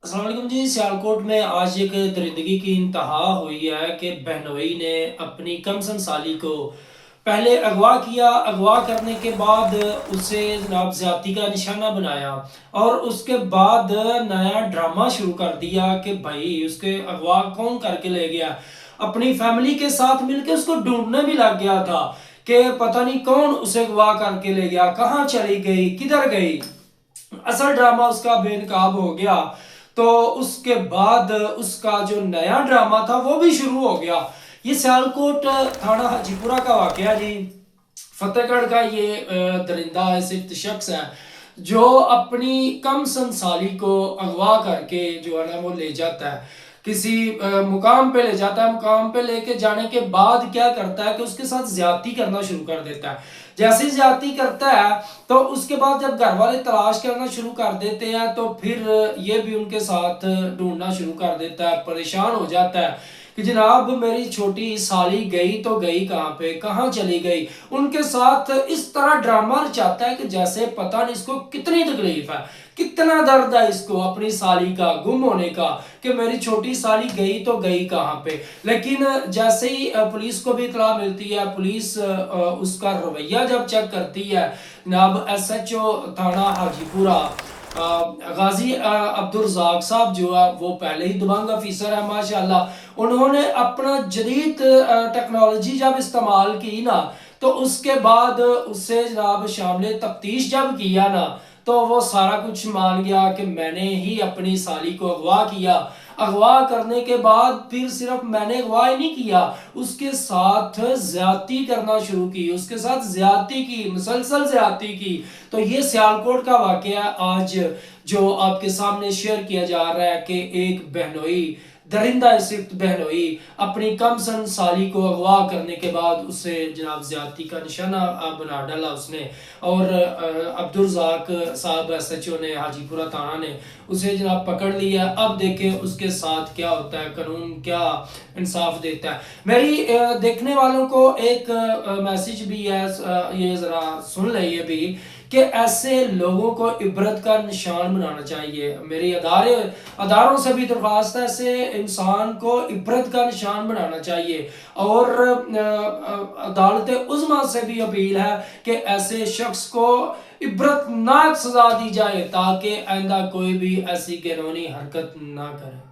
अस्सलाम वालेकुम जी। सियालकोट में आज एक दरिंदगी की इंतहा हुई है कि बहनोई ने अपनी कमसन साली को पहले अगवा किया। अगवा करने के बाद उसे जनाब ज्यादती का निशाना बनाया और उसके बाद नया ड्रामा शुरू कर दिया कि भाई उसके अगवा कौन करके ले गया। अपनी फैमिली के साथ मिलकर उसको ढूंढने भी लग गया था कि पता नहीं कौन उसे अगवा करके ले गया, कहाँ चली गई, किधर गई। असल ड्रामा उसका बेनकाब हो गया। तो उसके बाद उसका जो नया ड्रामा था वो भी शुरू हो गया। ये सियालकोट थाना हाजीपुरा का वाकया जी। फतेहगढ़ का ये दरिंदा है, सिर्फ शख्स है जो अपनी कम संसाली को अगवा करके जो है ना वो ले जाता है, किसी मुकाम पे ले जाता है। मुकाम पे लेके जाने के बाद क्या करता है कि उसके साथ ज्यादती करना शुरू कर देता है। जैसे ज्यादती करता है तो उसके बाद जब घर वाले तलाश करना शुरू कर देते हैं तो फिर ये भी उनके साथ ढूंढना शुरू कर देता है। परेशान हो जाता है कि जनाब मेरी छोटी साली गई तो गई कहाँ पे, कहाँ चली गई। उनके साथ इस तरह ड्रामा रचाता है कि जैसे पता नहीं इसको कितनी तकलीफ है, कितना दर्द है इसको अपनी साली का गुम होने का, कि मेरी छोटी साली गई तो गई कहाँ पे। लेकिन जैसे ही पुलिस को भी इतला मिलती है, पुलिस उसका रवैया जब चेक करती है, जनाब SHO थाना हाजीपुरा गाजी अब्दुल रज़ाक साहब जो है वो पहले ही दबंग ऑफिसर है माशाल्लाह। उन्होंने अपना जदीद टेक्नोलॉजी जब इस्तेमाल की ना तो उसके बाद उससे जनाब शामिल तफ्तीश जब किया ना तो वो सारा कुछ मान गया कि मैंने ही अपनी साली को अगवा किया। अगवा करने के बाद फिर सिर्फ मैंने अगवा ही नहीं किया, उसके साथ ज्यादती करना शुरू की, उसके साथ ज्यादती की, मुसलसल ज्यादती की। तो ये सियालकोट का वाकया आज जो आपके सामने शेयर किया जा रहा है कि एक बहनोई दरिंदा सिर्फ बहनोई अपनी कम सन साली को अगवा करने के बाद उसे जनाब ज्यादती का निशाना बना डाला उसने। और अब्दुल रज़ाक साहब SHO ने हाजीपुरा थाना ने उसे जनाब पकड़ लिया। अब देखें उसके साथ क्या होता है, कानून क्या इंसाफ देता है। मेरी देखने वालों को एक मैसेज भी है, ये जरा सुन ले ये भी, कि ऐसे लोगों को इबरत का निशान बनाना चाहिए। मेरी अदारों से भी दरख्वास्त है, ऐसे इंसान को इबरत का निशान बनाना चाहिए। और अदालत उज़्मा से भी अपील है कि ऐसे शख्स को इबरतनाक सजा दी जाए ताकि आइंदा कोई भी ऐसी कानूनी हरकत ना करे।